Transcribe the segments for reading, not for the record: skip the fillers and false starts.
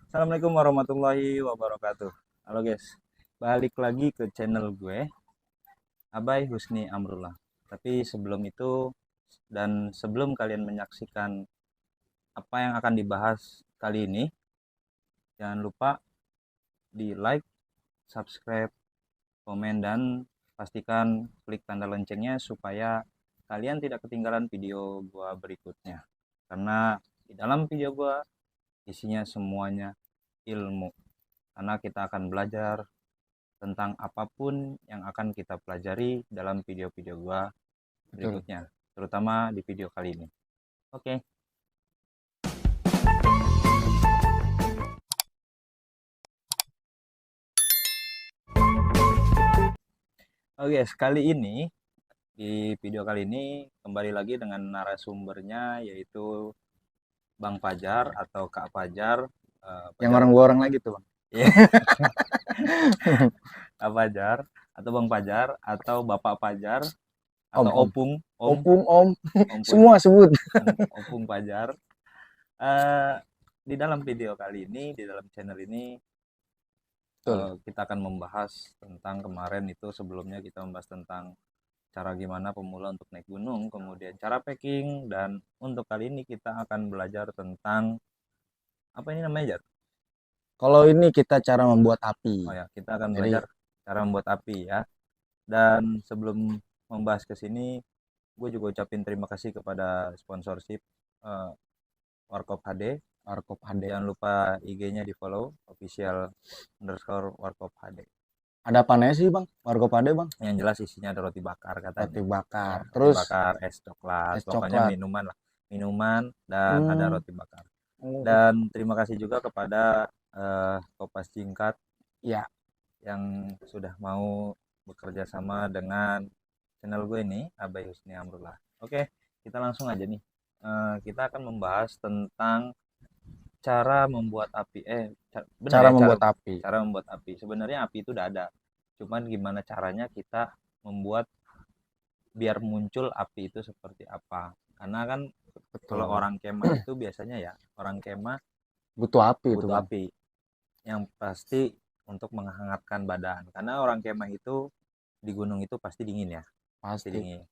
Assalamualaikum warahmatullahi wabarakatuh. Halo guys, balik lagi ke channel gue, Abai Husni Amrullah. Tapi sebelum itu dan sebelum kalian menyaksikan apa yang akan dibahas kali ini, jangan lupa di like, subscribe, komen, dan pastikan klik tanda loncengnya supaya kalian tidak ketinggalan video gua berikutnya. Karena di dalam video gua isinya semuanya ilmu. Karena kita akan belajar tentang apapun yang akan kita pelajari dalam video-video gua Betul. berikutnya, terutama di video kali ini. Oke. Oke, sekali ini di video kali ini kembali lagi dengan narasumbernya yaitu Bang Fajar atau Kak Fajar. Yang Fajar, orang gua orang lagi tuh, Bang. ya, Kak Fajar atau Bang Fajar atau Bapak Fajar atau Om. Opung, Om. Ompun, Semua sebut. Opung Fajar. Eh, di dalam video kali ini, di dalam channel ini, Betul. kita akan membahas tentang kemarin itu sebelumnya kita membahas tentang cara gimana pemula untuk naik gunung, kemudian cara packing, dan untuk kali ini kita akan belajar tentang apa ini namanya, Jar? Kalau ini kita cara membuat api. Oh ya, kita akan Jadi belajar cara membuat api ya. Dan sebelum membahas ke sini, gue juga ucapin terima kasih kepada sponsorship eh, Warkop HD. Warkop HD. Jangan lupa IG-nya di follow, official underscore Warkop HD. Ada apanya sih, Bang? Warkop HD, Bang? Yang jelas isinya ada roti bakar katanya. Roti bakar. Ya, roti Terus bakar, es coklat, es pokoknya coklat. minuman lah. Minuman dan ada Hmm. roti bakar. Oh, Dan terima kasih juga kepada Kopas Singkat ya, yang sudah mau bekerja sama dengan channel gue ini, Abai Husni Amrullah. Oke, kita langsung aja nih. Kita akan membahas tentang cara membuat api. Benar cara ya, membuat api. cara membuat api. Sebenarnya api itu udah ada. Cuman gimana caranya kita membuat biar muncul api itu seperti apa. Karena kan kalau Betul. orang kemah itu biasanya ya, orang kemah Butuh api itu, butuh Bang. api yang pasti untuk menghangatkan badan. Karena orang kemah itu di gunung itu pasti dingin ya, pasti Pasti. dingin.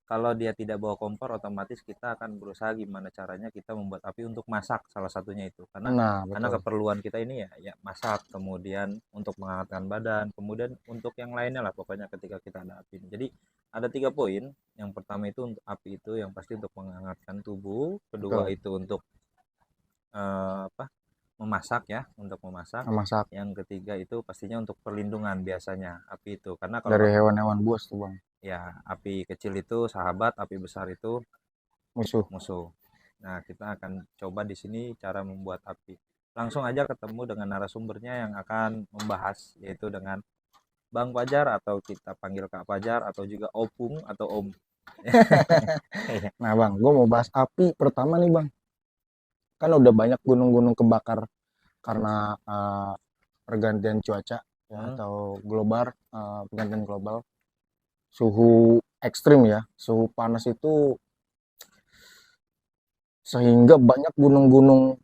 Kalau dia tidak bawa kompor, otomatis kita akan berusaha gimana caranya kita membuat api untuk masak, salah satunya itu. Nah, Karena betul. keperluan kita ini ya, ya masak, kemudian untuk menghangatkan badan, kemudian untuk yang lainnya lah pokoknya ketika kita ada api. Jadi ada 3 poin. Yang pertama itu untuk api itu yang pasti untuk menghangatkan tubuh, kedua Betul. itu untuk apa? Memasak ya, untuk memasak. Masak Yang ketiga itu pastinya untuk perlindungan biasanya api itu. Karena kalau dari hewan-hewan buas tuh, Bang. ya api kecil itu sahabat, api besar itu Musuh. musuh. Nah, kita akan coba di sini cara membuat api. Langsung aja ketemu dengan narasumbernya yang akan membahas, yaitu dengan Bang Fajar atau kita panggil Kak Fajar atau juga Opung atau Om. Nah, Bang, gua mau bahas api pertama nih, Bang. Kan udah banyak gunung-gunung kebakar karena pergantian cuaca ya, Hmm, atau global, pergantian global, suhu ekstrim ya, suhu panas itu sehingga banyak gunung-gunung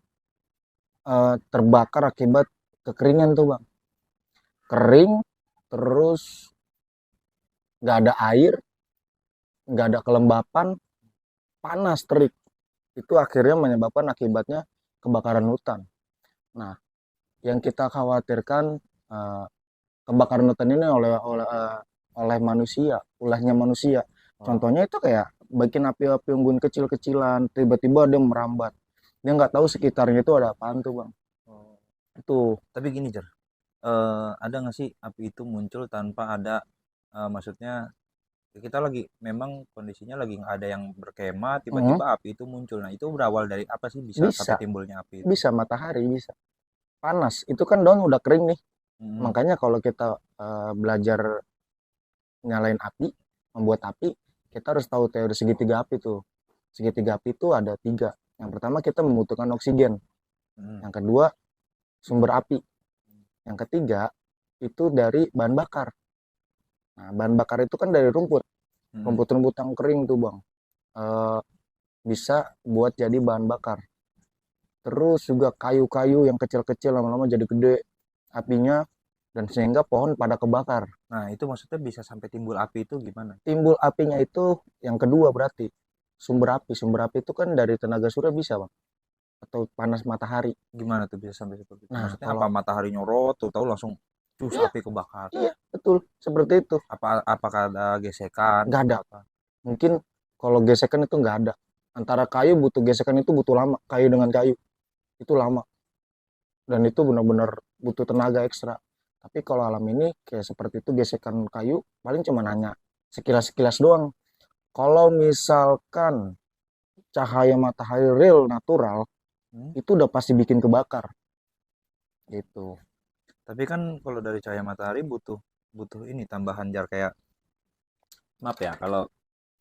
terbakar akibat kekeringan tuh, Bang. Kering, terus nggak ada air, nggak ada kelembapan, panas terik. Itu akhirnya menyebabkan akibatnya kebakaran hutan. Nah, yang kita khawatirkan, eh, kebakaran hutan ini oleh manusia, ulahnya manusia. oh, Contohnya itu kayak bikin api-api unggun kecil-kecilan, tiba-tiba dia merambat. Dia nggak tahu sekitarnya itu ada apaan tuh, Bang. oh. Itu Tapi gini, Jar. Ada nggak sih api itu muncul tanpa ada, maksudnya kita lagi memang kondisinya lagi nggak ada yang berkemah, mm, tiba-tiba api itu muncul. Nah, itu berawal dari apa sih bisa sampai bisa, timbulnya api itu? bisa matahari, bisa panas. Itu kan daun udah kering nih. Hmm, Makanya kalau kita belajar nyalain api, membuat api, kita harus tahu teori segitiga api tuh. Segitiga api itu ada tiga. Yang pertama kita membutuhkan oksigen. hmm, Yang kedua sumber api. Yang ketiga itu dari bahan bakar. Nah, bahan bakar itu kan dari rumput. hmm. Rumput-rumput yang kering tuh, Bang. Eh, bisa buat jadi bahan bakar. terus juga kayu-kayu yang kecil-kecil lama-lama jadi gede apinya, dan sehingga pohon pada kebakar. Nah, itu maksudnya bisa sampai timbul api itu gimana? Timbul apinya itu yang kedua berarti sumber api itu kan dari tenaga surya bisa bang, atau panas matahari. Gimana tuh bisa sampai seperti itu? Nah Maksudnya apa kalau matahari nyorot tuh tahu langsung cus iya api kebakar? iya betul seperti itu. Apakah ada gesekan Nggak atau ada, apa? mungkin kalau gesekan itu nggak ada. Antara kayu butuh gesekan itu butuh lama, kayu dengan kayu itu lama, dan itu benar-benar butuh tenaga ekstra. Tapi kalau alam ini kayak seperti itu, gesekan kayu paling cuma hanya sekilas-sekilas doang. Kalau misalkan cahaya matahari real natural, Hmm? itu udah pasti bikin kebakar gitu. Tapi kan kalau dari cahaya matahari butuh butuh ini tambahan jar kayak maaf ya kalau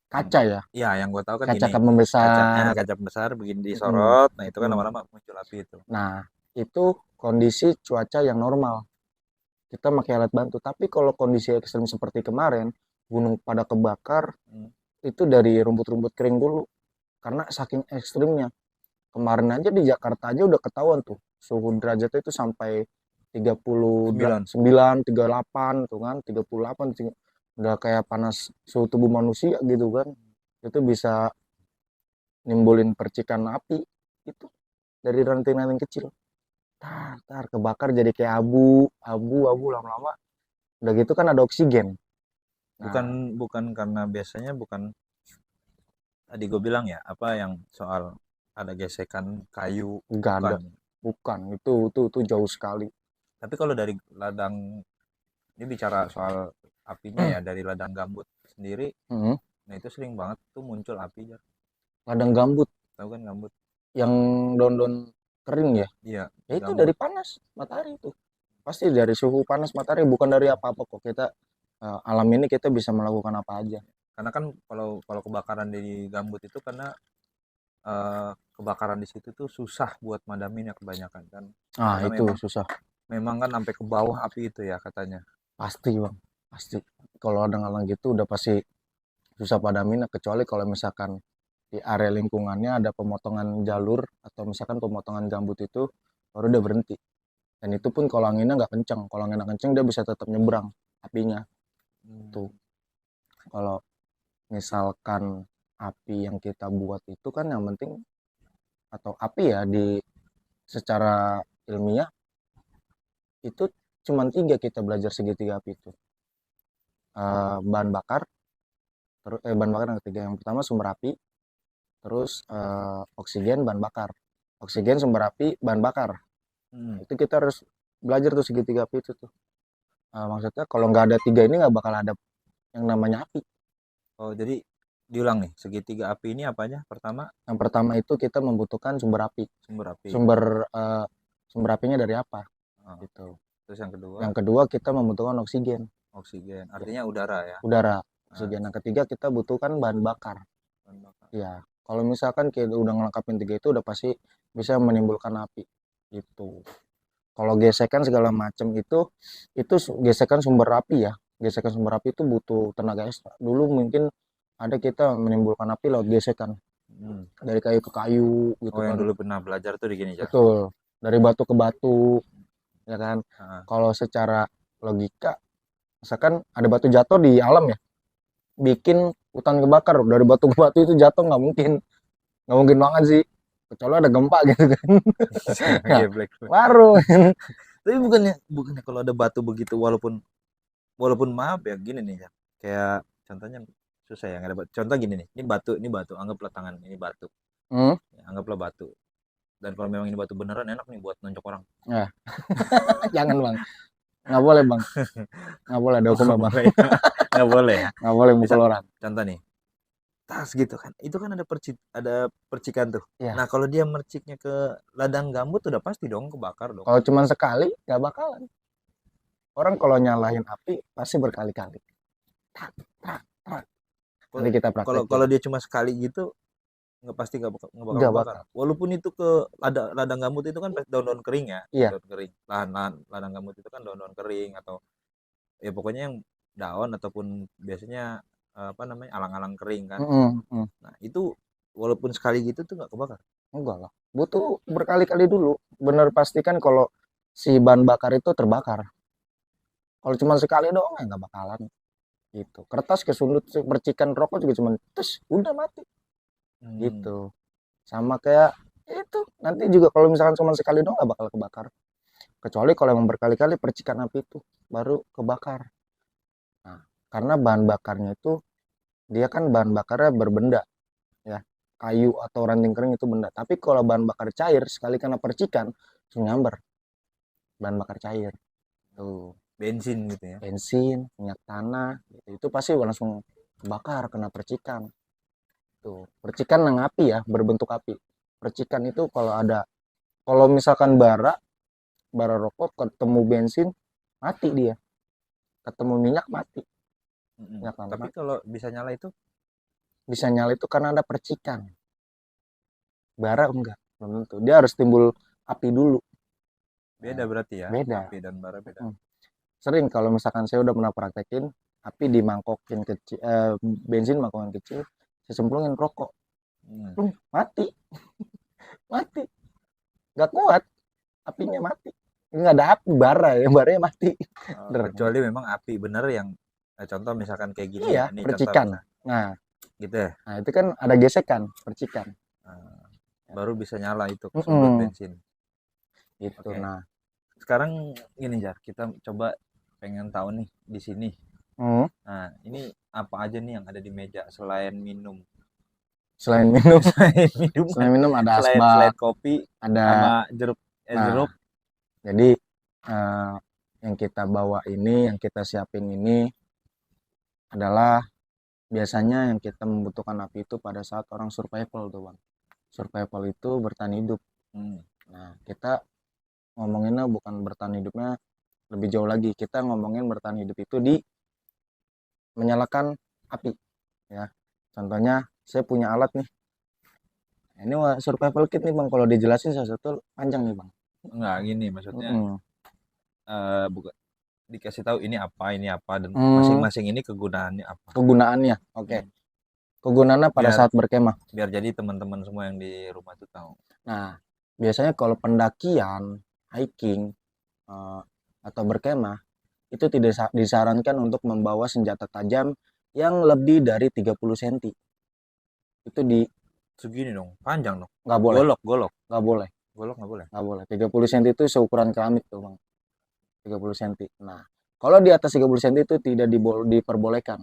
Kaca ya, ya yang gue tahu kan kaca gini kan membesar. kaca besar begini Mm-mm. disorot, nah itu kan Mm. lama-lama muncul api itu. Nah itu kondisi cuaca yang normal, kita pakai alat bantu. Tapi kalau kondisi ekstrim seperti kemarin, gunung pada kebakar, Hmm. itu dari rumput-rumput kering dulu. Karena saking ekstrimnya. Kemarin aja di Jakarta aja udah ketahuan tuh. Suhu derajatnya itu sampai 9. 39, 38 tuh kan. 38 udah kayak panas suhu tubuh manusia gitu kan. Itu bisa nimbulin percikan api itu dari ranting-ranting kecil. Tar kebakar jadi kayak abu lama-lama. Udah gitu kan ada oksigen. bukan Nah, bukan karena biasanya bukan tadi gue bilang ya apa yang soal ada gesekan kayu, enggak bukan. ada. Bukan, itu jauh sekali. Tapi kalau dari ladang, ini bicara soal apinya ya, dari ladang gambut sendiri, Hmm, nah itu sering banget tuh muncul api Jar. ladang gambut Tahu kan gambut? yang daun-daun kering ya. Iya, Ya itu dari gambut. panas matahari itu. Pasti dari suhu panas matahari, bukan dari apa-apa kok. Kita alam ini kita bisa melakukan apa aja. Karena kan kalau kalau kebakaran di gambut itu karena kebakaran di situ tuh susah buat madamin ya kebanyakan kan. Ah, Karena itu memang susah. memang kan sampai ke bawah api itu ya katanya. Pasti, Bang. Pasti. Kalau ada ngalang gitu udah pasti susah padamin, kecuali kalau misalkan di area lingkungannya ada pemotongan jalur atau misalkan pemotongan gambut itu baru dia berhenti. Dan itu pun kalau anginnya nggak kenceng. Kalau anginnya kenceng dia bisa tetap nyebrang apinya. Tuh. Hmm. Kalau misalkan api yang kita buat itu kan yang penting, atau api ya di secara ilmiah itu cuma tiga, kita belajar segitiga api itu. Bahan bakar, terus bahan bakar yang ketiga, yang pertama sumber api, terus oksigen bahan bakar, oksigen sumber api bahan bakar. Hmm. Itu kita harus belajar tuh segitiga api itu tuh. Maksudnya kalau nggak ada tiga ini nggak bakal ada yang namanya api. Oh, jadi diulang nih, segitiga api ini apanya? Pertama, Yang pertama itu kita membutuhkan sumber api, sumber api. sumber eh, sumber apinya dari apa Ah, gitu. terus yang kedua, Yang kedua kita membutuhkan oksigen, oksigen. Artinya udara ya. udara. Nah, Oksigen yang ketiga kita butuhkan bahan bakar. bahan bakar. Ya, kalau misalkan kita udah ngelengkapin tiga itu udah pasti bisa menimbulkan api. Itu. Kalau gesekan segala macam itu gesekan sumber api ya. Gesekan sumber api itu butuh tenaga ekstra. Dulu mungkin ada kita menimbulkan api lewat gesekan Hmm. dari kayu ke kayu gitu Oh, yang kan. dulu pernah belajar tuh di gini, Jar. Betul. Dari batu ke batu, ya kan. Ah, Kalau secara logika, misalkan ada batu jatuh di alam ya, bikin hutan kebakar dari batu ke batu itu jatuh nggak mungkin banget sih, kecuali ada gempa gitu kan. Nah, geblek. baru. Tapi bukannya bukannya kalau ada batu begitu walaupun walaupun maaf ya gini nih ya. Kayak contohnya susah ya nggak ada batu. Contoh gini nih, ini batu, anggaplah tangan ini batu. Hmm, Ya, anggaplah batu. Dan kalau memang ini batu beneran enak nih buat nonjok orang. ya jangan bang, nggak boleh bang, nggak boleh ada Oh, hukumnya nggak bang, boleh. Nggak boleh ya. nggak boleh Bisa mukul orang. contoh nih, tas gitu kan. Itu kan ada percikan tuh. Ya Nah, kalau dia merciknya ke ladang gambut udah pasti dong kebakar dong. kalau cuma sekali nggak bakalan. Orang kalau nyalahin api pasti berkali-kali. Tak, tak, tak. Kalau Nanti kita kalau praktekin. kalau dia cuma sekali gitu nggak pasti nggak bakal Nggak kebakar. bakal. Walaupun itu ke ladang gambut itu kan daun-daun kering ya, Iya. daun kering. Lahan-lahan ladang gambut itu kan daun-daun kering atau ya pokoknya yang daun ataupun biasanya apa namanya alang-alang kering kan. Mm-mm, mm. Nah itu walaupun sekali gitu tuh nggak kebakar. Enggak lah. Butuh berkali-kali dulu. Bener pastikan kalau si bahan bakar itu terbakar. Kalau cuma sekali doang ya nggak bakalan gitu. Kertas kesundut percikan rokok juga cuma tes udah mati Hmm. gitu. Sama kayak itu nanti juga kalau misalkan cuma sekali doang nggak bakal kebakar. Kecuali kalau emang berkali-kali percikan api itu baru kebakar. Nah, karena bahan bakarnya itu dia kan bahan bakarnya berbenda ya. Kayu atau ranting kering itu benda. Tapi kalau bahan bakar cair sekali kena percikan langsung nyamber bahan bakar cair. Tuh, Bensin gitu ya. bensin, minyak tanah gitu. Itu pasti langsung kebakar kena percikan. Tuh, percikan yang api ya, berbentuk api. Percikan itu kalau ada kalau misalkan bara rokok ketemu bensin mati dia. Ketemu minyak mati. Mm-mm. Minyak tanah Tapi mati. kalau bisa nyala itu Bisa nyala itu karena ada percikan. Bara enggak, belum tentu. Dia harus timbul api dulu. beda Nah, berarti ya. beda. Api dan bara beda. Sering kalau misalkan saya udah pernah praktekin api di mangkokin kecil, bensin mangkokin kecil, saya cemplungin rokok, Hmm. mati, mati, nggak kuat, apinya mati, nggak ada api, baranya mati. Der, Kecuali memang api bener yang contoh misalkan kayak gini ya. iya, Ini contoh percikan. misal Nah, gitu ya. nah itu kan ada gesekan, percikan. Nah, baru bisa nyala itu sundut Mm-mm, bensin. gitu. Oke. Nah, Sekarang gini Jar, kita coba pengen tahu nih di sini. hmm, Nah, ini apa aja nih yang ada di meja selain minum? selain minum, Selain minuman, selain minum ada selain asbak, selain kopi ada. sama jeruk Nah, jeruk. jadi eh, yang kita bawa ini, yang kita siapin ini adalah biasanya yang kita membutuhkan api itu pada saat orang survival tuh bang. Survival itu bertahan hidup. Hmm. Nah kita ngomonginnya bukan bertahan hidupnya lebih jauh lagi. Kita ngomongin bertahan hidup itu di menyalakan api. Ya, contohnya saya punya alat nih. Ini survival kit nih bang. Kalau dijelasin satu panjang nih bang. Enggak gini maksudnya Mm-mm. bukan dikasih tahu ini apa dan Hmm, masing-masing ini kegunaannya apa. kegunaannya, oke. Hmm. Kegunaannya pada Biar saat berkemah. biar jadi teman-teman semua yang di rumah tuh tahu. Nah, biasanya kalau pendakian, hiking, atau berkemah, itu tidak disarankan untuk membawa senjata tajam yang lebih dari 30 cm. Itu Segini dong, panjang dong. nggak boleh, Golok, golok. nggak boleh, Golok nggak boleh. nggak boleh. 30 cm itu seukuran keramik tuh, Bang. 30 cm. Nah, kalau di atas 30 cm itu tidak diperbolehkan.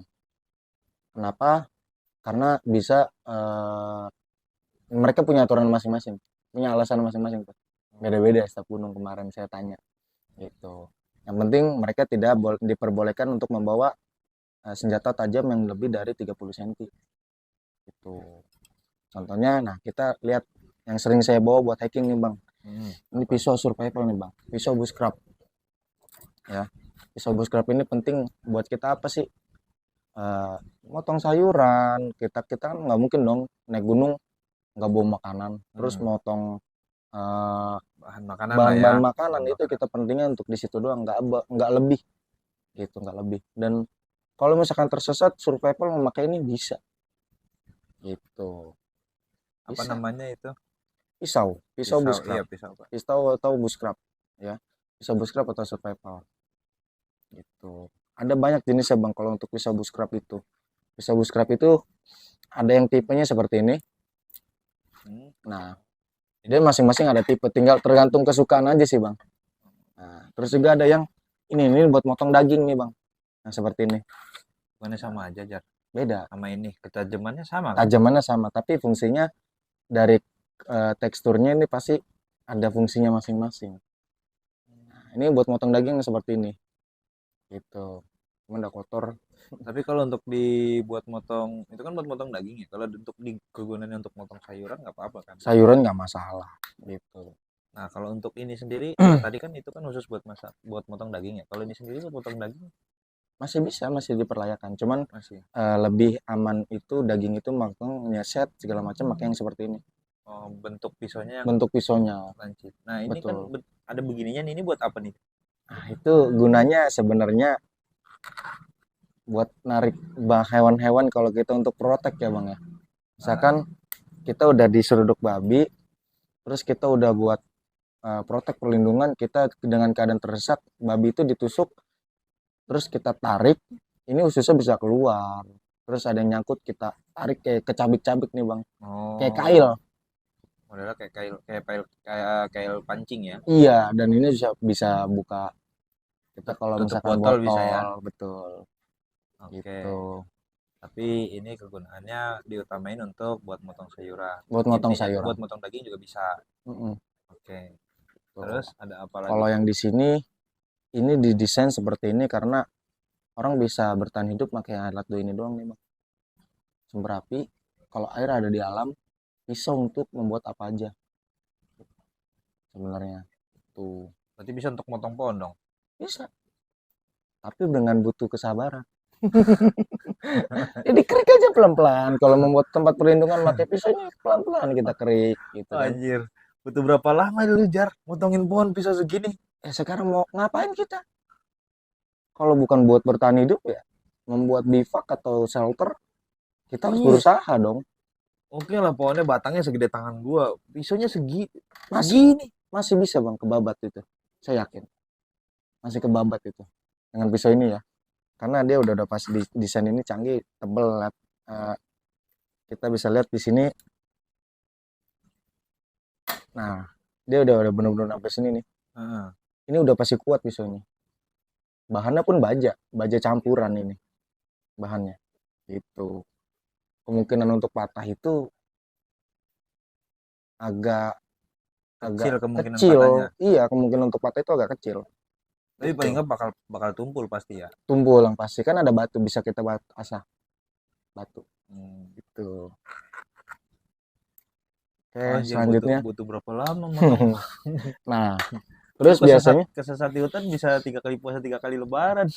Kenapa? Karena bisa mereka punya aturan masing-masing, punya alasan masing-masing tuh. Beda-beda setiap gunung kemarin saya tanya gitu. Yang penting mereka tidak diperbolehkan untuk membawa senjata tajam yang lebih dari 30 cm. Itu. Contohnya, nah kita lihat yang sering saya bawa buat hiking nih bang. Hmm. Ini pisau survival nih bang. Pisau bushcraft. Ya. Pisau bushcraft ini penting buat kita apa sih? Eh, Motong sayuran. Kita kan nggak mungkin dong naik gunung nggak bawa makanan. Terus Hmm. motong Bahan makanan lah ya. bahan-bahan makanan Bahan itu makanan. kita pentingnya untuk di situ doang. Nggak lebih gitu nggak lebih. Dan kalau misalkan tersesat survival memakai ini bisa gitu. Apa Bisa. namanya itu? Pisau Pisau, iya bushcraft. pisau Pak. Pisau atau bushcraft ya. Pisau bushcraft atau survival gitu. Ada banyak jenisnya bang kalau untuk pisau bushcraft itu. Pisau bushcraft itu ada yang tipenya seperti ini. Hmm. Nah, dia masing-masing ada tipe, tinggal tergantung kesukaan aja sih bang. Nah, terus juga ada yang ini buat motong daging nih bang. Nah, seperti ini. Bukannya Nah, sama aja Jar. beda. Sama ini ketajamannya sama kan? Tajamannya sama, tapi fungsinya dari teksturnya ini pasti ada fungsinya masing-masing. Nah, ini buat motong daging seperti ini. Gitu. Cuma udah kotor. Tapi kalau untuk dibuat motong itu kan buat motong daging ya. Kalau untuk kegunaannya untuk motong sayuran nggak apa-apa kan? Sayuran nggak masalah. Gitu. Nah kalau untuk ini sendiri tadi kan itu kan khusus buat masak buat motong daging ya. Kalau ini sendiri buat motong daging Masih bisa, masih diperlayakan. Cuman masih. lebih aman itu daging itu matang nyeset segala macam pakai yang seperti ini. Oh, bentuk pisaunya yang Bentuk pisaunya. lancip. Nah ini kan Betul. ada begininya nih, ini buat apa nih? Nah, itu gunanya sebenarnya buat narik hewan-hewan kalau kita untuk protek ya bang ya. Misalkan kita udah diseruduk babi, terus kita udah buat protek perlindungan, kita dengan keadaan terdesak, babi itu ditusuk, terus kita tarik, ini ususnya bisa keluar, terus ada yang nyangkut, kita tarik kayak kecabik-cabik nih bang, kayak kail. Oh, modelnya kayak kail pancing ya. Iya, dan ini bisa buka kita kalau Tutup misalkan botol bisa ya. botol, betul Oke. gitu, Tapi ini kegunaannya diutamain untuk buat motong sayuran. buat motong Intinya sayuran. buat motong daging juga bisa. Mm-mm, Oke. tuh. Terus ada apa lagi? Kalau yang di sini ini didesain seperti ini karena orang bisa bertahan hidup pakai alat dua ini doang nih bang. Sumber api, kalau air ada di alam, pisau untuk membuat apa aja sebenarnya. Tuh, Berarti bisa untuk motong pohon dong. bisa, tapi dengan butuh kesabaran. Jadi kerik aja pelan-pelan. Kalau membuat tempat perlindungan pakai pisau ini pelan-pelan kita kerik gitu kan. Anjir. Butuh berapa lama lu Jar motongin pohon pisau segini? Sekarang mau ngapain kita? Kalau bukan buat bertahan hidup ya, membuat bivak atau shelter, kita harus Iya. berusaha dong. Oke lah pohonnya batangnya segede tangan gua. Pisaunya Masih, segini. masih bisa bang kebabat itu. Saya yakin. Masih kebabat itu. Dengan pisau ini ya. Karena dia udah pas desain ini canggih, tebel. Kita bisa lihat di sini. Nah, dia udah benar-benar sampai sini nih. Heeh. Ini udah pasti kuat pisau ini. Bahannya pun baja campuran ini bahannya. Itu kemungkinan untuk patah itu agak Kecil kemungkinan kecil. patahnya. Iya, kemungkinan untuk patah itu agak kecil. Tapi Gitu. paling nggak bakal tumpul pasti ya. Tumpul yang pasti kan ada batu bisa kita asah batu. Gitu. Oke, Anjir selanjutnya. butuh berapa lama motong? Nah, Terus terus biasanya kesesat di hutan bisa 3 kali puasa 3 kali lebaran.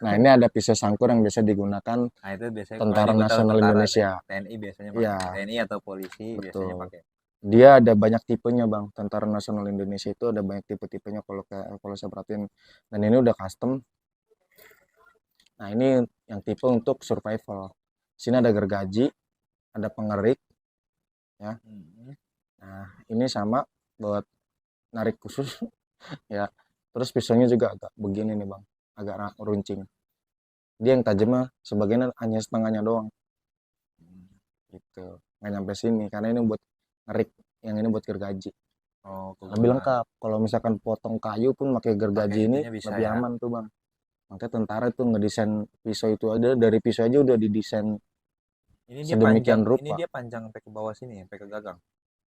nah ini ada pisau sangkur yang biasa digunakan Nah itu biasanya kalau Tentara ini gue tahu Nasional tentara Indonesia. TNI biasanya Iya, pakai TNI atau polisi biasanya betul. pakai. Dia ada banyak tipenya, Bang. Tentara Nasional Indonesia itu ada banyak tipe-tipenya kalau saya perhatiin. Dan ini udah custom. Nah, ini yang tipe untuk survival. Sini ada gergaji, ada pengerik, ya. Nah, ini sama buat narik khusus, ya. Terus pisaunya juga agak begini nih, Bang. Agak runcing. Dia yang tajamnya sebagian hanya setengahnya doang. Gitu. Nggak nyampe sini karena ini buat ngerik, yang ini buat gergaji. Oh, Lebih lengkap. Kalau misalkan potong kayu pun pakai gergaji ini bisa lebih ya. aman tuh, Bang. Makanya tentara itu ngedesain pisau itu ada dari pisau aja udah didesain Ini dia sedemikian panjang, rupa. ini dia panjang sampai ke bawah sini, sampai ke gagang.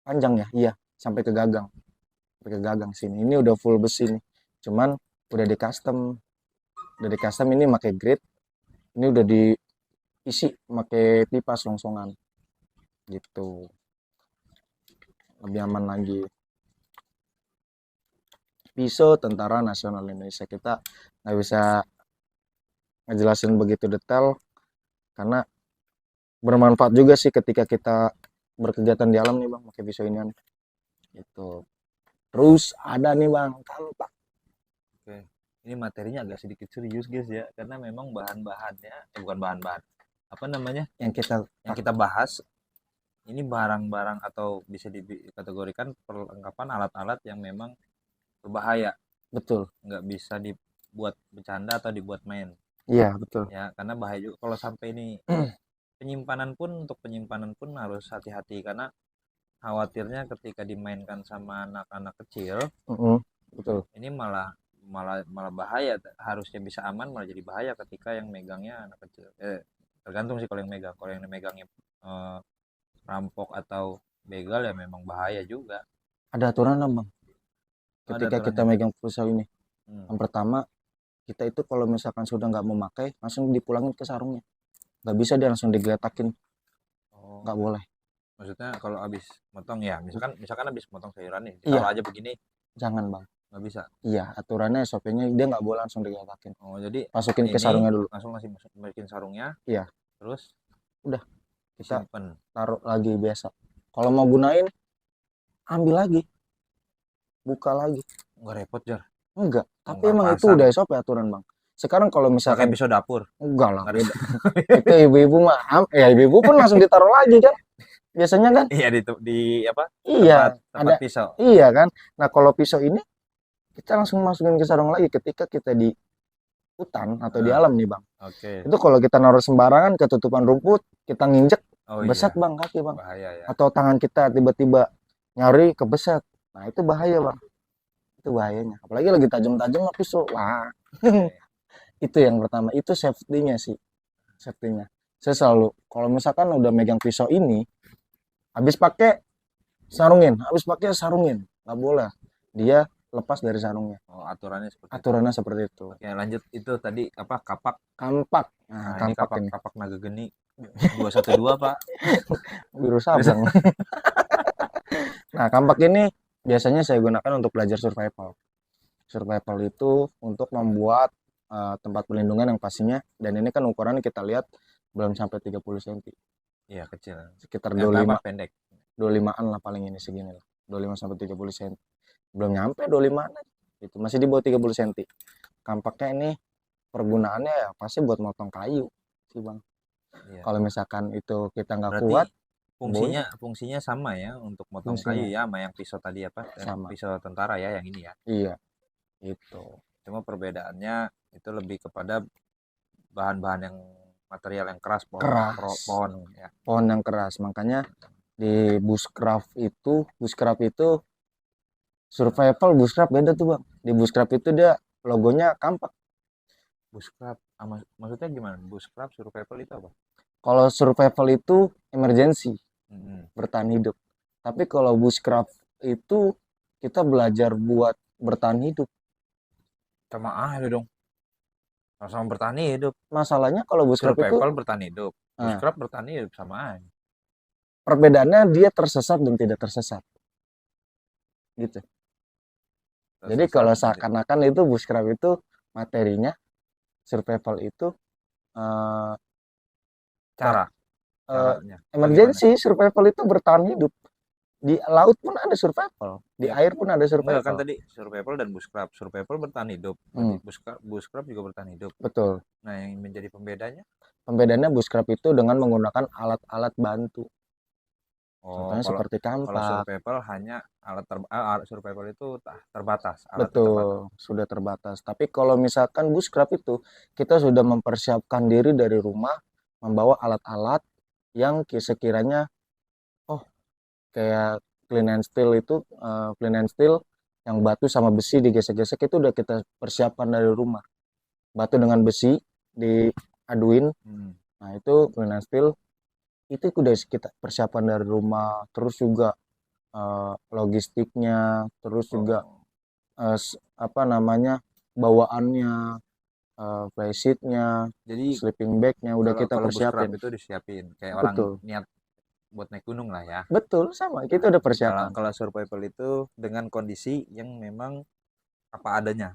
Panjang ya, iya, sampai ke gagang. Sampai ke gagang sini. Ini udah full besi nih. Cuman udah di custom. Udah di custom ini pakai grid. Ini udah diisi pakai pipa selongsongan. Gitu. Lebih aman lagi. Pisau Tentara Nasional Indonesia, kita nggak bisa ngejelasin begitu detail karena bermanfaat juga sih ketika kita berkegiatan di alam nih bang pakai pisau ini gitu. Terus ada nih bang tampak. Oke. Ini materinya agak sedikit serius guys ya, karena memang bahan-bahannya bukan bahan-bahan. Apa namanya? Yang kita bahas ini barang-barang atau bisa dikategorikan perlengkapan alat-alat yang memang berbahaya. Betul. Nggak bisa dibuat bercanda atau dibuat main. Iya betul. Ya, karena bahaya juga kalau sampai ini untuk penyimpanan pun harus hati-hati karena khawatirnya ketika dimainkan sama anak-anak kecil, betul. ini malah bahaya. Harusnya bisa aman malah jadi bahaya ketika yang megangnya anak kecil. Tergantung sih kalau yang megang. Kalau yang megangnya rampok atau begal ya memang bahaya juga. Ada aturan bang. Ketika kita megang pisau ini, yang pertama kita itu kalau misalkan sudah nggak mau pakai langsung dipulangin ke sarungnya. Nggak bisa dia langsung digeletakin. Nggak boleh. Maksudnya kalau habis motong ya, misalkan habis motong sayuran nih, ditaruh aja begini. Jangan bang. Nggak bisa. Iya, aturannya SOP-nya dia nggak boleh langsung digeletakin. Oh, jadi masukin ke sarungnya dulu. Langsung masukin sarungnya. Iya. Terus udah kita simpen. Taruh lagi biasa. Kalau mau gunain ambil lagi. Buka lagi. Nggak repot, Jar? Enggak, tapi emang itu udah SOP aturan, Bang. Sekarang kalau Pakai misalkan pisau dapur. enggak lah, Harus. beda. Itu ibu-ibu mah ya ibu-ibu pun langsung ditaruh lagi kan. Biasanya kan? Iya di apa? Iya, Tempat tempat ada pisau. iya kan. Nah, kalau pisau ini kita langsung masukin ke sarung lagi ketika kita di hutan atau di Heeh. alam nih, Bang. Oke. Itu kalau kita naruh sembarangan ketutupan rumput, kita nginjek Oh beset iya, Bang kaki, Bang. bahaya ya. Atau tangan kita tiba-tiba nyari kebeset. Nah, itu bahaya, Bang. Itu bahayanya. Apalagi lagi tajam-tajam lah pisau. Wah, Oke. itu yang pertama. Itu safety-nya sih. Safety-nya. Saya selalu kalau misalkan udah megang pisau ini, habis pakai sarungin, habis pakai sarungin. Nggak boleh. Dia lepas dari sarungnya. Oh, aturannya seperti itu. Aturannya seperti itu. Oke, lanjut itu tadi apa? Kapak. Kampak. Nah, Nah, ini kampak ini. kapak naga geni 212, Pak. Biru sabang. Nah, kampak ini biasanya saya gunakan untuk belajar survival. Survival itu untuk membuat tempat perlindungan yang pastinya, dan ini kan ukurannya kita lihat belum sampai 30 cm. Iya, kecil. Sekitar Apa 25, pendek. 25-an lah paling ini segini lah. 25 sampai 30 cm. Belum nyampe 25-an. Itu masih di bawah 30 cm. Kampaknya ini pergunaannya ya pasti buat motong kayu sih, Bang. Iya. Kalau misalkan itu kita nggak Berarti kuat, fungsinya sama ya untuk motong kayu fungsinya ya sama yang pisau tadi apa? sama. Pisau tentara ya yang ini ya. Iya, itu. Cuma perbedaannya itu lebih kepada bahan-bahan yang material yang keras, Keras. pohon ya. Pohon yang keras. Makanya di bushcraft itu survival bushcraft beda tuh, Bang. Di bushcraft itu dia logonya kampak. Bushcraft, maksudnya gimana? Bushcraft survival itu apa? Kalau survival itu emergency, Mm-mm. bertahan hidup. Tapi kalau bushcraft itu kita belajar buat bertahan hidup. Sama aja dong. Sama bertahan hidup. Masalahnya kalau bushcraft itu Survival bertahan hidup. nah, Bushcraft bertahan hidup sama aja. perbedaannya dia tersesat dan tidak tersesat. Gitu. Jadi Tersesat kalau nanti. seakan-akan itu bushcraft itu materinya, survival itu eh, Caranya. emergency, survival itu bertahan hidup. Di laut pun ada survival, di Ya, air pun ada enggak kan survival. tadi survival dan bushcraft. Survival bertahan hidup. Berarti bushcraft juga bertahan hidup. Betul. Nah, yang menjadi pembedanya? Pembedaannya bushcraft itu dengan menggunakan alat-alat bantu. Oh, Contohnya seperti kalau kampak. survival hanya alat survival itu terbatas, alatnya terbatas. Betul, sudah terbatas. Tapi kalau misalkan bushcraft itu, kita sudah mempersiapkan diri dari rumah, membawa alat-alat yang sekiranya, oh kayak clean and steel yang batu sama besi digesek-gesek itu udah kita persiapkan dari rumah. Batu dengan besi diaduin, nah itu clean and steel itu udah kita persiapan dari rumah. Terus juga logistiknya, terus juga apa namanya bawaannya, flysheetnya, Jadi sleeping bagnya udah kita kalau persiapin. bushcraft itu disiapin kayak orang Betul, niat buat naik gunung lah ya. betul sama kita Nah, udah kalau persiapan. kalau survival itu dengan kondisi yang memang apa adanya.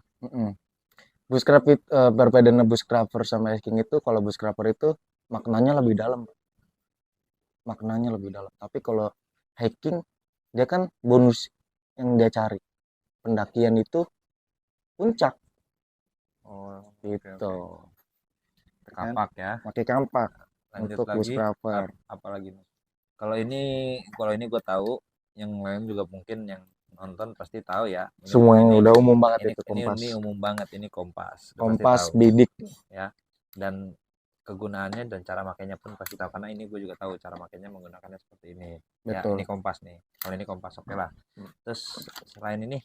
Bushcraft itu, berbeda dengan bushcrafter sama hiking itu, kalau bushcrafter itu maknanya lebih dalam, tapi kalau hiking dia kan bonus yang dia cari, pendakian itu puncak Oh, gitu. oke. Kampak ya. Pakai kampak Lanjut untuk lagi bushcrafter. apa lagi nih? Kalau ini gue tahu, yang lain juga mungkin yang nonton pasti tahu ya. Semua yang udah umum banget itu Ini kompas. umum banget, ini kompas. Udah pasti Kompas tahu bidik. ya. Dan kegunaannya dan cara makainya pun pasti tahu karena ini gue juga tahu cara makainya menggunakannya seperti ini. Ya, Betul. ini kompas nih. Kalau ini kompas oke lah. Terus selain ini,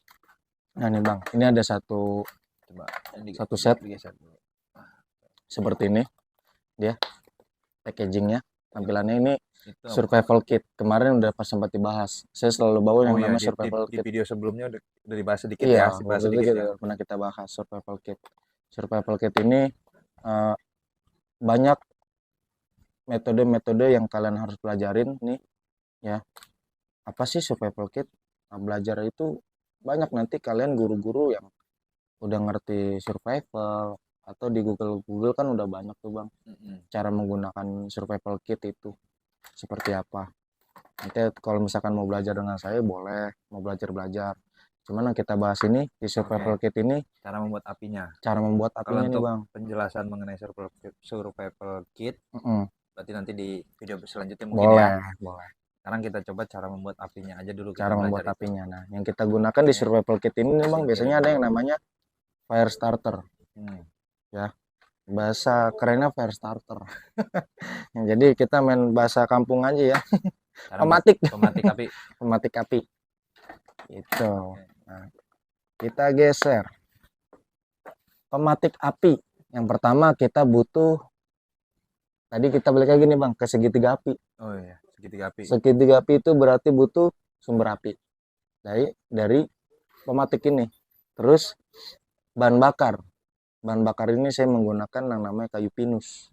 Nah nih Bang, ini ada satu set digeser dulu. seperti ini dia packagingnya, tampilannya ini Itu survival kit. Kemarin udah pas sempat dibahas. Saya selalu bawa yang namanya survival di kit. video sebelumnya udah dibahas sedikit Iya, ya, dibahas waktu itu sedikit kita ya. pernah kita bahas survival kit. Survival kit ini banyak metode-metode yang kalian harus pelajarin nih ya. Apa sih survival kit? Nah, belajar itu banyak, nanti kalian guru-guru yang udah ngerti survival atau di Google kan udah banyak tuh Bang cara menggunakan survival kit itu seperti apa. Nanti kalau misalkan mau belajar dengan saya boleh, mau belajar Cuman yang kita bahas ini di survival kit ini Cara membuat apinya. cara membuat Kalau apinya nih untuk Bang. penjelasan mengenai survival kit, Mm-mm. berarti nanti di video selanjutnya mungkin ya. Boleh. Sekarang kita coba cara membuat apinya aja dulu, kita Cara belajar membuat itu. apinya. Nah, yang kita gunakan di Oke. survival kit ini nih Bang, biasanya ada yang namanya fire starter. Ya. Bahasa kerennya fire starter. Jadi kita main bahasa kampung aja ya. Cara Pematik. pematik api. Pematik api. Itu. Oke. Nah, kita geser. Pematik api. Yang pertama kita butuh, tadi kita balik lagi nih Bang, ke segitiga api. Oh iya, segitiga api. Segitiga api itu berarti butuh sumber api dari pematik ini. Terus bahan bakar. Bahan bakar ini saya menggunakan yang namanya kayu pinus.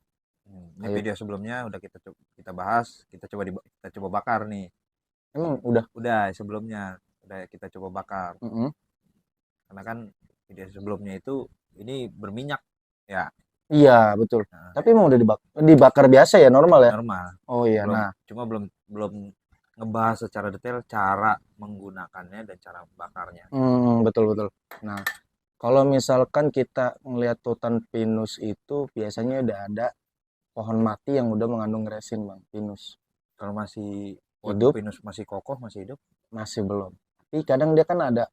Ini video sebelumnya udah kita bahas, kita coba bakar nih. Emang udah? Udah sebelumnya udah kita coba bakar. Karena kan video sebelumnya itu ini berminyak ya. Iya betul. Nah, tapi emang udah dibakar biasa ya, normal ya? Normal. Oh iya. Cuma belum ngebahas secara detail cara menggunakannya dan cara bakarnya. Betul. Nah, kalau misalkan kita ngelihat hutan pinus itu biasanya udah ada pohon mati yang udah mengandung resin Bang, pinus. Kalau masih hidup, pinus masih kokoh, masih hidup? Masih belum. Tapi kadang dia kan ada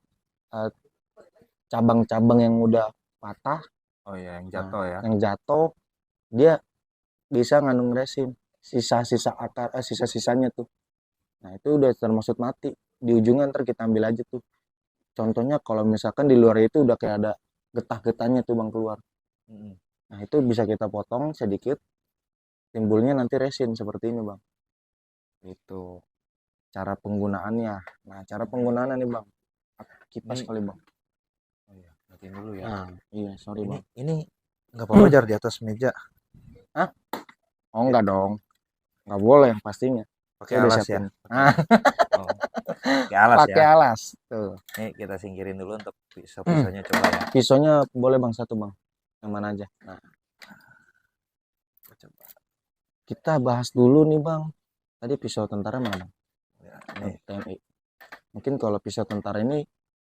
cabang-cabang yang udah patah. Oh iya, yang jatuh ya. Yang jatuh dia bisa ngandung resin. Sisa-sisa akar, sisa-sisanya tuh. Nah, itu udah termasuk mati. Di ujungnya ntar kita ambil aja tuh. Contohnya kalau misalkan di luar itu udah kayak ada getah-getahnya tuh Bang keluar. Nah, itu bisa kita potong sedikit. Timbulnya nanti resin seperti ini Bang. Itu cara penggunaannya. Nah, cara penggunaannya nih Bang. Kipas kali Bang. Oh iya, matiin dulu ya. Nah, iya, sorry Bang. Ini nggak apa-apa jar di atas meja. Hah? Oh enggak dong. Nggak boleh pastinya. Pakai alas ya. Pakai alas Pakai alas. Tuh. Nih kita singkirin dulu untuk pisau-pisaunya coba ya. Pisaunya boleh Bang, satu Bang. Yang mana aja. Nah. Coba. Kita bahas dulu nih Bang. Tadi pisau tentara mana? Ya, ini. TNI. Mungkin kalau pisau tentara ini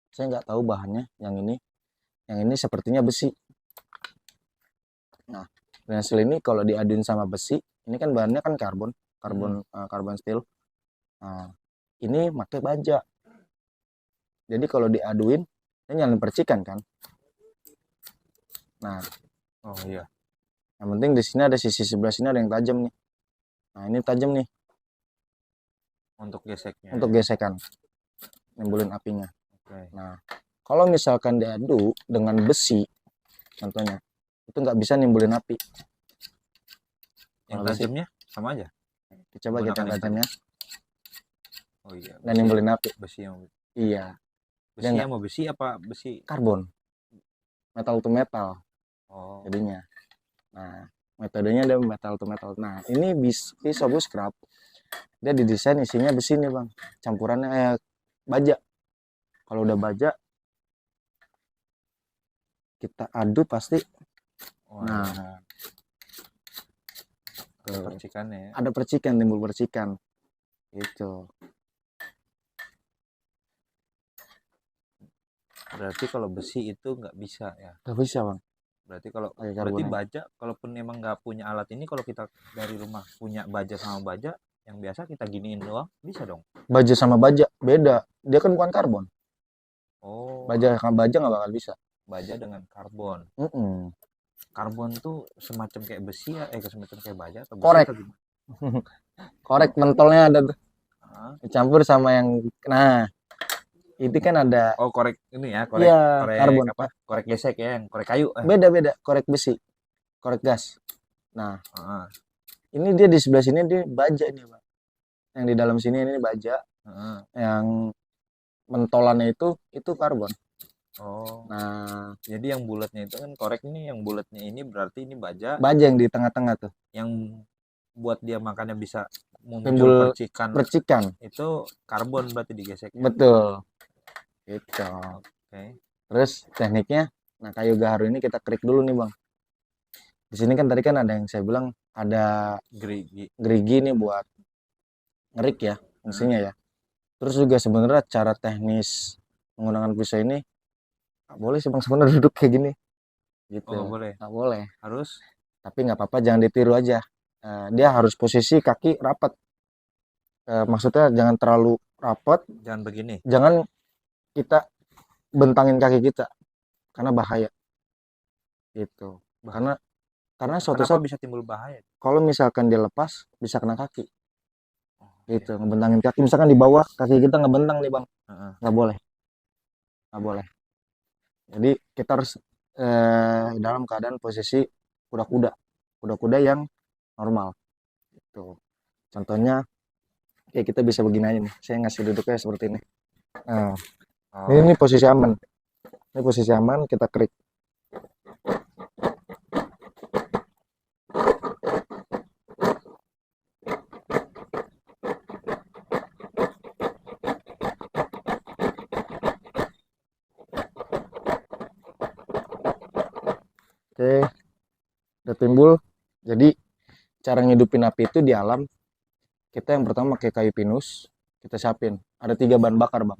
saya nggak tahu bahannya. Yang ini sepertinya besi. Nah, pensil ini kalau diaduin sama besi, ini kan bahannya kan karbon steel. Nah, ini pakai baja. Jadi kalau diaduin, ini nyalain percikan kan. Nah, oh iya. Yang penting di sini ada sisi sebelah sini ada yang tajam nih. Nah, ini tajam nih. Untuk geseknya. Untuk gesekan. Nimbulin apinya. Okay. Nah, kalau misalkan diadu dengan besi, contohnya, itu nggak bisa nimbulin api. Yang tajamnya sama aja. Coba kita tajamnya. Oh iya. Dan nimbulin api. Besi yang. Iya. Besi yang mau besi apa besi? Karbon. Metal to metal. Oh. Jadinya. Nah, metodenya ada metal to metal. Nah, ini pisau bushcraft. Dia didesain isinya besi nih Bang. Campurannya baja. Kalau udah baja, kita adu pasti. Oh, nah, ada percikannya ya. Ada percikan, timbul percikan. Gitu. Berarti kalau besi itu nggak bisa ya? Nggak bisa Bang. Berarti baja, kalaupun emang nggak punya alat ini, kalau kita dari rumah punya baja sama baja yang biasa kita giniin doang, bisa dong? Baja sama baja beda, dia kan bukan karbon. Oh. Baja sama baja nggak bakal bisa. Baja dengan karbon. Karbon tuh semacam kayak besi ya, semacam kayak baja atau besi? Korek. Atau korek mentolnya ada tuh. Dicampur sama yang, nah itu kan ada. Oh, korek ini ya, korek, korek karbon. Apa? Korek gesek ya, yang korek kayu. Beda, korek besi, korek gas. Nah, ini dia di sebelah sini dia baja nih Pak. Yang di dalam sini ini baja. Yang mentolannya itu karbon. Oh. Nah, jadi yang bulatnya itu kan korek ini, yang bulatnya ini berarti ini baja. Baja yang di tengah-tengah tuh. Yang buat dia makannya bisa muncul percikan. Itu karbon berarti digesek. Betul. Itu. Oke. Terus tekniknya, nah kayu gaharu ini kita kerik dulu nih Bang. Di sini kan tadi kan ada yang saya bilang ada gerigi nih buat ngerik ya fungsinya ya. Terus juga sebenarnya cara teknis menggunakan pisau ini nggak boleh sih bang sebenarnya duduk kayak gini Oh, gitu. nggak boleh. Nggak boleh. Harus Tapi nggak apa-apa, jangan ditiru aja. Dia harus posisi kaki rapat. Maksudnya jangan terlalu rapat, jangan begini. jangan kita bentangin kaki kita karena bahaya gitu. Bah, Karena suatu kenapa saat bisa timbul bahaya? kalau misalkan dia lepas bisa kena kaki Oh, gitu, iya. ngebentangin kaki misalkan di bawah kaki kita ngebentang nih bang, Heeh. nggak boleh, nggak boleh. Jadi kita harus dalam keadaan posisi kuda-kuda, kuda-kuda yang normal gitu. Contohnya kayak kita bisa begini aja nih, saya ngasih duduknya seperti ini. Nah, Oh, ini posisi aman, ini posisi aman, kita krik. Oke, udah timbul. Jadi cara ngidupin api itu di alam, kita yang pertama pakai kayu pinus, kita siapin. Ada 3 bahan bakar bang.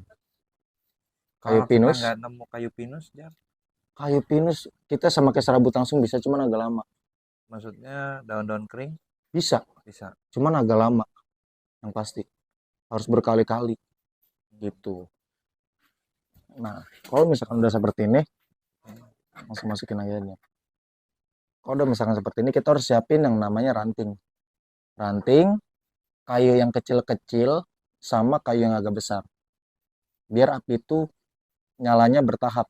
Kayu kalau kita pinus, nggak nemu kayu pinus, Jar, kayu pinus kita sama kayak serabut langsung bisa, cuman agak lama. maksudnya daun-daun kering Bisa, bisa. cuman agak lama. Yang pasti harus berkali-kali gitu. Nah, kalau misalkan udah seperti ini, langsung masukin aja nih. Kalau udah misalkan seperti ini, kita harus siapin yang namanya ranting. Ranting, kayu yang kecil-kecil, sama kayu yang agak besar. Biar api itu nyalanya bertahap.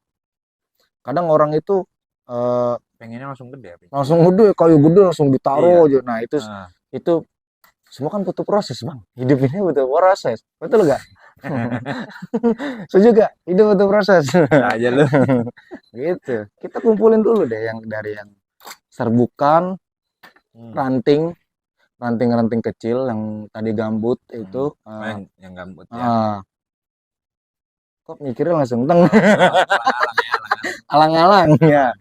Kadang orang itu eh, Pengennya langsung gede apinya. langsung gede, kayu gede langsung ditaruh Iya. aja. Nah Ah. itu semua kan butuh proses bang. Hidup ini butuh proses, betul gak? Setuju gak? Hidup butuh proses. Bisa aja lu. Gitu. Kita kumpulin dulu deh yang dari yang serbukan, ranting, ranting-ranting kecil yang tadi gambut itu. Yang gambut ya. Kok mikirnya langsung teng. Alang-alang Alang-alang ya.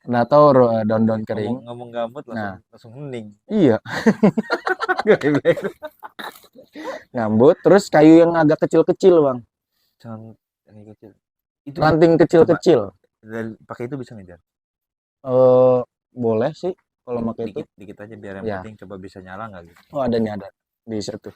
Nggak tahu daun-daun kering. ngomong gambut Nah, langsung hening. iya. Ngambut, terus kayu yang agak kecil-kecil bang. Yang kecil. Itu Ranting kecil-kecil. pakai itu bisa ngejar. Boleh sih kalau pakai itu. Dikit aja biar yang Ya. penting coba bisa nyala nggak gitu. Oh ada nih, ada di situ.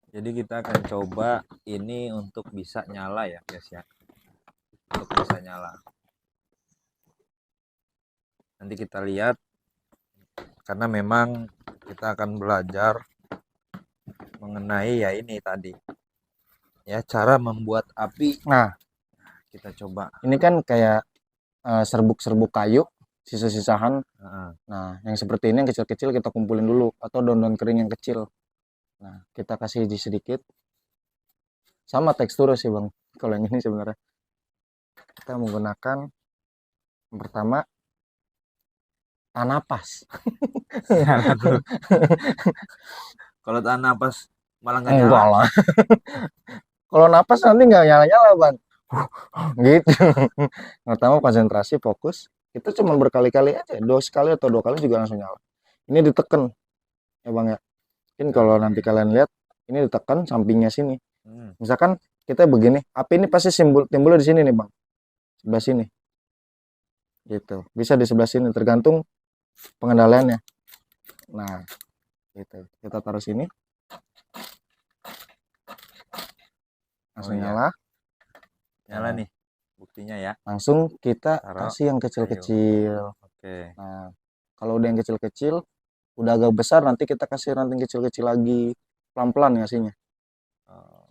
Jadi kita akan coba ini untuk bisa nyala ya guys ya. Untuk bisa nyala. Nanti kita lihat karena memang kita akan belajar mengenai ya ini tadi. Ya cara membuat api. Nah, kita coba. ini kan kayak serbuk-serbuk kayu, sisa-sisahan. Heeh. Nah, yang seperti ini yang kecil-kecil kita kumpulin dulu atau daun-daun kering yang kecil. Nah, kita kasih sedikit. Sama tekstur sih bang. Kalau yang ini sebenarnya kita menggunakan yang pertama tahan napas. Kalau tahan napas malah nggak Enggak nyala. lah. Kalau napas nanti nggak nyala-nyala bang. Gitu. Pertama konsentrasi, fokus. Kita cuma berkali-kali aja, 2 kali atau 2 kali juga langsung nyala. Ini ditekan ya bang ya. Mungkin kalau nanti kalian lihat ini ditekan sampingnya sini. Misalkan kita begini, api ini pasti timbulnya di sini nih bang, sebelah sini. Gitu. Bisa di sebelah sini, tergantung pengendaliannya. Nah, gitu. Kita taruh sini. Langsung nyala. Nyala nih buktinya ya. Langsung kita taruh kasih yang kecil-kecil. Oke. Nah, kalau udah yang kecil-kecil, udah agak besar, nanti kita kasih ranting kecil-kecil lagi, pelan-pelan ngasihnya.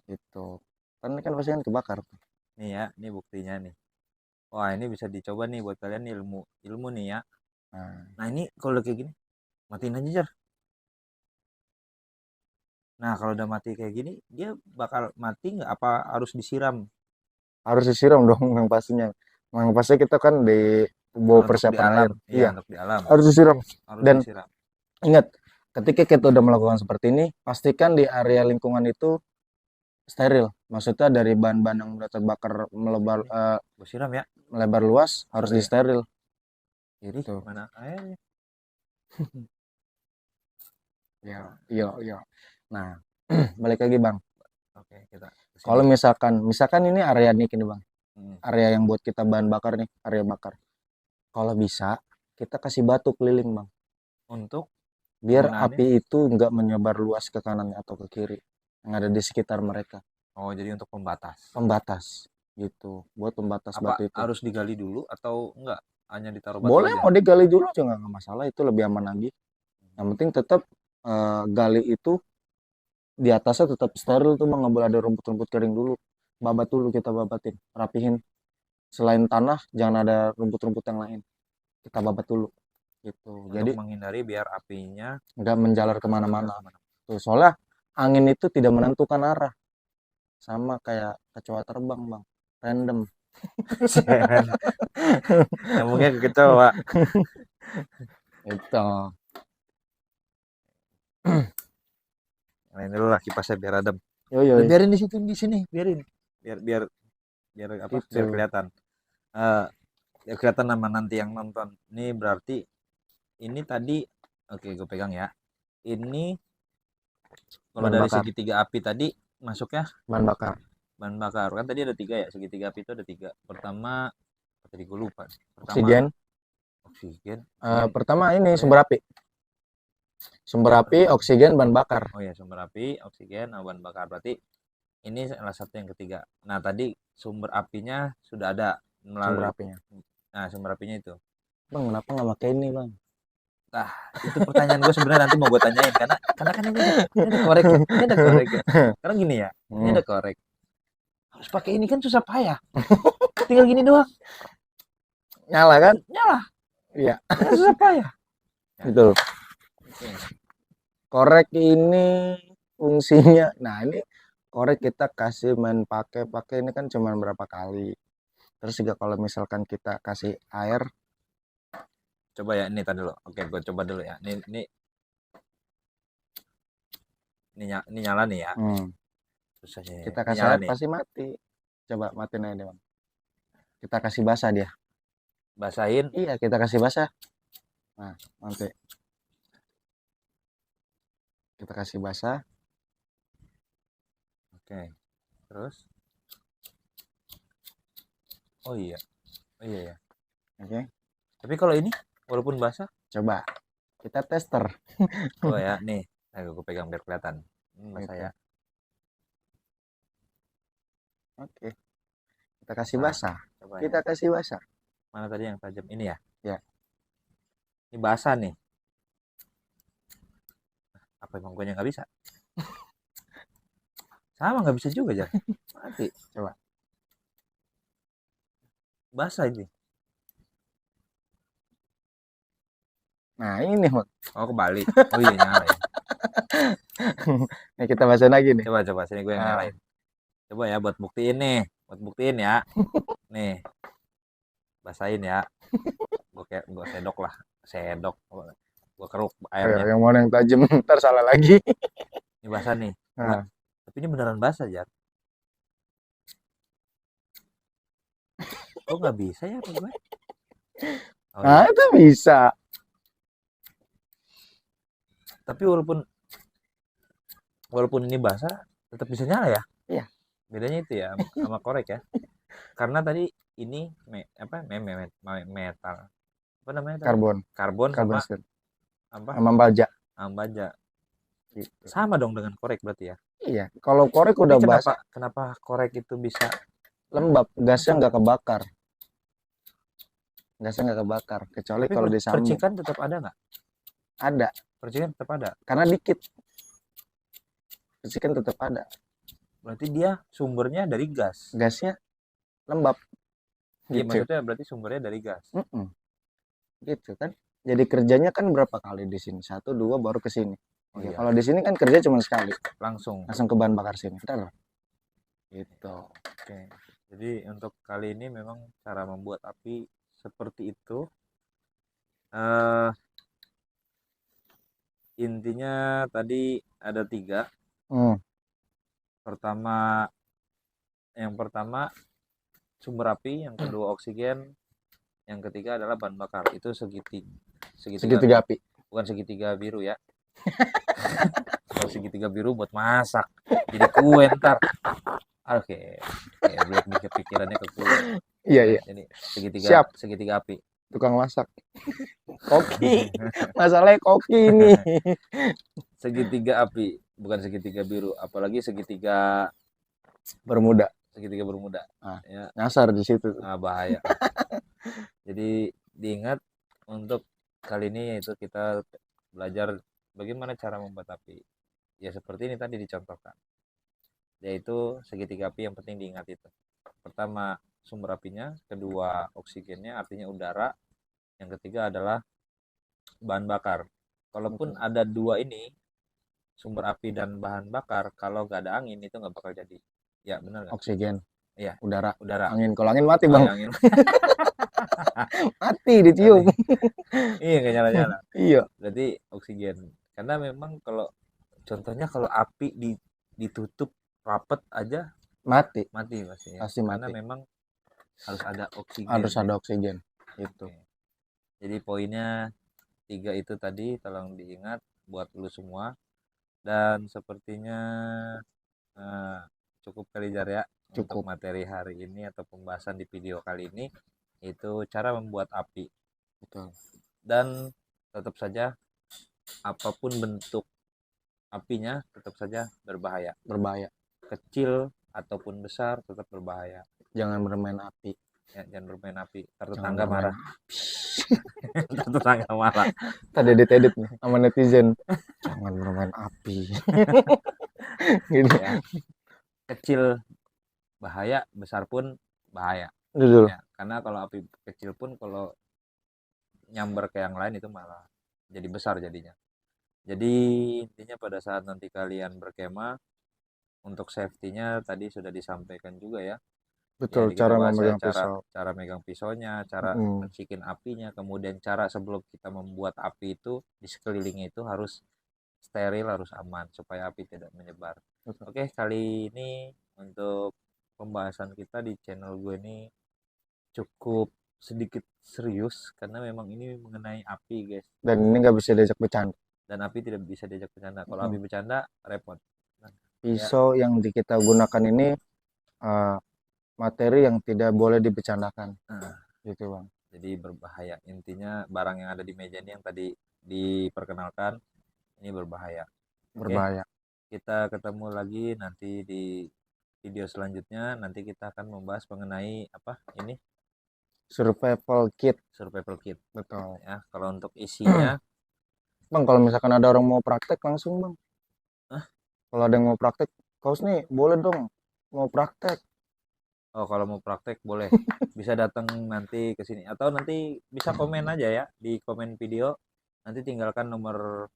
Gitu. Kan ini kan pasti kan kebakar. Nih ya, ini buktinya nih. Wah ini bisa dicoba nih buat kalian ilmu nih ya. Nah ini kalau udah kayak gini, matiin aja Jar. Nah kalau udah mati kayak gini, dia bakal mati nggak? Apa harus disiram? Harus disiram dong yang pastinya. Yang pasti kita kan di bawa persiapan air. Iya, untuk di alam. Harus disiram. Harus Dan disiram. ingat, ketika kita udah melakukan seperti ini, pastikan di area lingkungan itu steril. Maksudnya dari bahan-bahan yang udah terbakar Siram ya. melebar luas harus disteril. Gitu. Mana airnya? Ya, iya. Nah, Balik lagi Bang. Oke, kita ke Kalau sini. misalkan ini area nik ini Bang. Hmm. Area yang buat kita bahan bakar nih, area bakar. Kalau bisa, kita kasih batu keliling Bang. Untuk Biar kegunaannya, api itu nggak menyebar luas ke kanan atau ke kiri. Yang ada di sekitar mereka. oh jadi untuk pembatas. Pembatas gitu. Buat pembatas Apa batu itu. harus digali dulu atau enggak? Hanya ditaruh batu Boleh aja. mau digali dulu juga nggak masalah. Itu lebih aman lagi. Yang penting tetap gali itu di atasnya tetap steril tuh Bang. Nggak boleh ada rumput-rumput kering dulu. Babat dulu kita babatin. Rapihin. Selain tanah, jangan ada rumput-rumput yang lain. Kita babat dulu. Gitu. Untuk Jadi menghindari biar apinya nggak menjalar menjalar kemana-mana. kemana. Tuh, soalnya angin itu tidak menentukan arah. Sama kayak kecoa terbang Bang. Random. Nyambungnya ke kecoa. Itu. Lain dulu lah kipasnya biar adem. Yo yo. Biarin di situ, di sini, biarin. Biar biar biar apa? Itu. Biar kelihatan. Eh, biar kelihatan nama nanti yang nonton. Ini berarti ini tadi, oke, gue pegang ya. Ini kalau Bahan dari bakar. segitiga api tadi masuknya Bahan bakar. bahan bakar kan tadi ada 3 ya, segitiga api itu ada 3. Pertama, tadi gue lupa. Pertama Oksigen. oksigen. Pertama ini Oh ya, sumber api. Sumber api, oksigen, bahan bakar. oh ya sumber api, oksigen, bahan bakar. Berarti ini salah satu yang ketiga. Nah tadi sumber apinya sudah ada Sumber melalui. apinya. Nah sumber apinya itu. Bang, kenapa nggak pakai ini Bang? Nah itu pertanyaan gue sebenarnya nanti mau gue tanyain karena kan ini ada korek ya. Ini ada korek ya. Karena gini ya, ini ada korek. Harus pakai ini kan susah payah. Tinggal gini doang, Nyala kan? nyala. Iya. Kan susah payah. Betul. Oke. Korek ini fungsinya, nah ini korek kita kasih main pakai ini kan cuma berapa kali. Terus juga kalau misalkan kita kasih air, Coba ya ini tadi dulu. Oke, gue coba dulu ya. Ini nyala nih ya. Susah sih. kita Ini kasih nyala air nih. pasti mati. Coba matiin aja deh Bang. Kita kasih basah dia. Basahin. Iya, kita kasih basah. Nah, nanti kita kasih basah. Oke. Terus. Oh iya. Oh iya ya. Oke. Tapi kalau ini walaupun basah, Coba kita tester. oh ya, nih. Ayo gue pegang biar kelihatan. Basah Gitu. ya. Oke. Kita kasih Nah, basah. coba Kita ya. kasih basah. Mana tadi yang tajam? Ini ya. Ya. Ini basah nih. Apa emang gue nggak bisa? Sama nggak bisa juga Jar. Mati. Coba. Basah ini. Nah, ini Bang. Oh kebalik. Oh iya nyala ya. Nih kita basahin lagi nih. Coba sini gue yang Nah. nyalain. Coba ya buat buktiin nih. Buat buktiin ya. Nih. Basahin ya. Gue sedok lah. Sedok. Gue keruk airnya. Yang mana yang tajam ntar salah lagi. Ini basah nih. Nah. Tapi ini beneran basah Jar. Kok nggak bisa ya apa gue? Oh, Nah, iya. itu bisa. Tapi walaupun ini basah tetap bisa nyala ya. Iya. Bedanya itu ya sama korek ya. Karena tadi ini metal. Apa namanya tadi? Karbon sama steel. apa? Sama baja. Baja. Gitu. Sama dong dengan korek berarti ya. Iya, kalau korek Tapi udah basah kenapa korek itu bisa lembab, gasnya nggak kebakar. Gasnya nggak kebakar, kecuali tapi kalau disambung. percikan tetap ada nggak? Ada, Percikan tetap ada. karena dikit. Percikan tetap ada. Berarti dia sumbernya dari gas. Gasnya lembab. Iya, Gitu. maksudnya berarti sumbernya dari gas. Gitu kan. Jadi kerjanya kan berapa kali di sini? 1, 2 baru ke sini. Oh, Ya, iya. kalau di sini kan kerja cuma sekali. Langsung ke bahan bakar sini. Ntar. Gitu. Oke. Jadi untuk kali ini memang cara membuat api seperti itu. Intinya tadi ada 3. Yang pertama sumber api, yang kedua oksigen, yang ketiga adalah bahan bakar. Itu segitiga api. Bukan segitiga biru ya. Kalau segitiga biru buat masak. Jadi kue ntar. Oke. Oke, Black nih kepikirannya ke kue. Iya, Oke, iya. jadi segitiga Siap, segitiga api. tukang masak. Koki. Masalahnya koki ini. Segitiga api, bukan segitiga biru, apalagi segitiga Bermuda. bermuda. Nah, Ya, nyasar di situ. bahaya. Jadi diingat untuk kali ini yaitu kita belajar bagaimana cara membuat api. Ya seperti ini tadi dicontohkan. Yaitu segitiga api yang penting diingat itu. Pertama sumber apinya, kedua oksigennya artinya udara, yang ketiga adalah bahan bakar. Kalaupun ada dua ini, sumber api dan bahan bakar, kalau gak ada angin itu nggak bakal jadi. Ya benar nggak? Oksigen, Iya, udara, udara. angin. Kalau angin mati, Oh, Bang. ya, angin. Mati ditiup. Iya, nggak nyala-nyala. Iya. Berarti oksigen. Karena memang kalau contohnya kalau api ditutup rapet aja Mati. mati pastinya. Pasti Karena mati. memang harus ada oksigen. Harus ada oksigen. Itu. Oke. Jadi poinnya 3 itu tadi tolong diingat buat lu semua. Dan sepertinya eh, cukup kali Jar ya untuk Cukup. materi hari ini atau pembahasan di video kali ini itu cara membuat api. Betul. Dan tetap saja apapun bentuk apinya tetap saja berbahaya. Berbahaya. Kecil ataupun besar tetap berbahaya. Jangan bermain api. Ya, jangan bermain api. Ntar Jangan tetangga bermain marah. Ntar tetangga marah. Tadi edit nih sama netizen. Jangan bermain api. Gitu. Ya. Kecil bahaya, besar pun bahaya. Dulu. Ya, karena kalau api kecil pun kalau nyamber ke yang lain itu malah jadi besar jadinya. Jadi intinya pada saat nanti kalian berkemah, untuk safety-nya tadi sudah disampaikan juga ya. Betul, Jadi kita cara bahas ya memegang pisau. cara megang pisaunya, cara mencikin apinya, kemudian cara sebelum kita membuat api itu di sekelilingnya itu harus steril, harus aman supaya api tidak menyebar. Betul. Oke, kali ini untuk pembahasan kita di channel gue ini cukup sedikit serius karena memang ini mengenai api, guys. Dan ini nggak bisa diajak bercanda. Dan api tidak bisa diajak bercanda. Kalau api bercanda repot. Pisau yang kita gunakan ini materi yang tidak boleh dibercandakan. Gitu, Bang. Jadi berbahaya. Intinya barang yang ada di meja ini yang tadi diperkenalkan ini berbahaya. Berbahaya. Kita ketemu lagi nanti di video selanjutnya. Nanti kita akan membahas mengenai apa ini? Survival kit. Survival kit. Betul. Ya, kalau untuk isinya Bang, kalau misalkan ada orang mau praktek langsung, Bang. Kalau ada yang mau praktek, kaos nih boleh dong mau praktek. Oh, kalau mau praktek boleh. Bisa datang nanti ke sini atau nanti bisa komen aja ya di komen video. Nanti tinggalkan nomor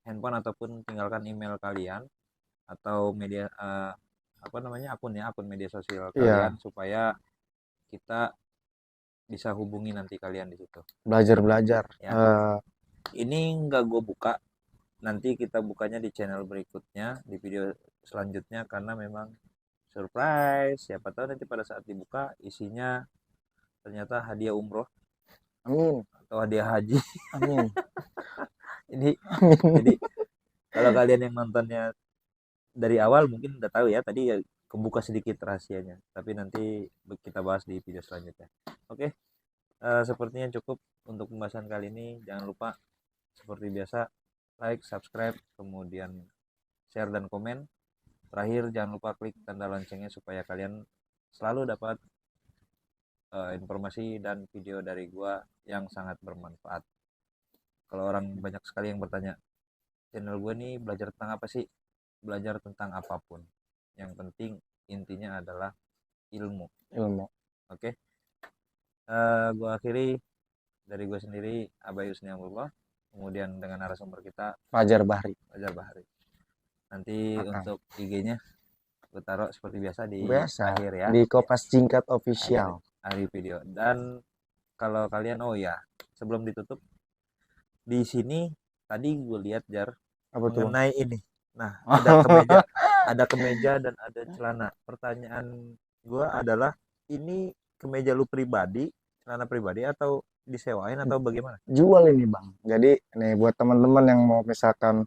handphone ataupun tinggalkan email kalian atau media akun media sosial kalian supaya kita bisa hubungi nanti kalian di situ. Belajar. Ya. Ini nggak gue buka. Nanti kita bukanya di channel berikutnya di video selanjutnya karena memang surprise. Siapa tahu nanti pada saat dibuka isinya ternyata hadiah umroh. Amin. Atau hadiah haji. Amin. Jadi kalau kalian yang nontonnya dari awal mungkin udah tahu ya tadi ya kebuka sedikit rahasianya. Tapi nanti kita bahas di video selanjutnya. Oke. Sepertinya cukup untuk pembahasan kali ini. Jangan lupa seperti biasa like, subscribe, kemudian share dan komen. Terakhir jangan lupa klik tanda loncengnya supaya kalian selalu dapat informasi dan video dari gua yang sangat bermanfaat. Kalau orang banyak sekali yang bertanya, channel gue nih belajar tentang apa sih? Belajar tentang apapun. Yang penting intinya adalah ilmu. Oke. Gue akhiri dari gue sendiri, Abai Husni Amrullah. Kemudian dengan narasumber kita Fajar Bahri. Nanti untuk IG-nya gue taruh seperti biasa di akhir ya. Di Kopas Singkat Official. Akhir video. Dan kalau kalian sebelum ditutup di sini tadi gue lihat Jar mengenai ini. Nah, ada kemeja dan ada celana. Pertanyaan gue adalah ini kemeja lu pribadi, celana pribadi atau disewain atau bagaimana? Jual ini, Bang. Jadi nih buat teman-teman yang mau misalkan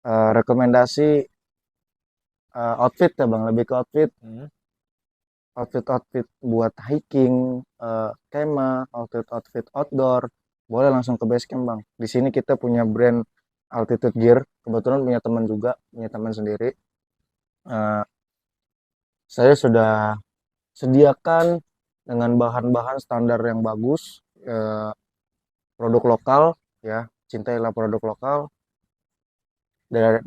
rekomendasi outfit ya bang, lebih ke outfit, Hmm. outfit buat hiking, kemah, outfit outdoor, boleh langsung ke base camp bang. Di sini kita punya brand Altitude Gear, kebetulan punya teman juga, punya teman sendiri. Eh, saya sudah sediakan dengan bahan-bahan standar yang bagus, produk lokal, ya, cintailah produk lokal.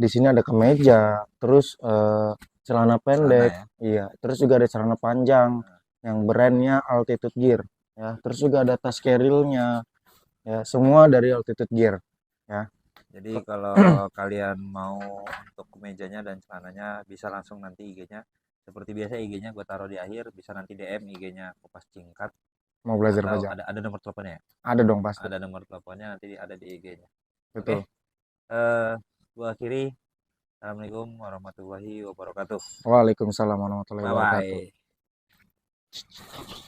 Di sini ada kemeja, terus celana Celana pendek, ya. iya, terus juga ada celana panjang yang brandnya Altitude Gear, ya, terus juga ada tas carry-nya, ya, semua dari Altitude Gear, ya. Jadi kalau kalian mau untuk kemejanya dan celananya bisa langsung nanti IG-nya. Seperti biasa IG-nya gue taruh di akhir, bisa nanti DM IG-nya Kopas Cingkat Mau belajar atau pajak, ada nomor teleponnya ya? ada dong pasti, Ada nomor teleponnya nanti ada di IG-nya. Oke, betul. gua akhiri. Assalamualaikum warahmatullahi wabarakatuh. Waalaikumsalam warahmatullahi Bye wabarakatuh. bye.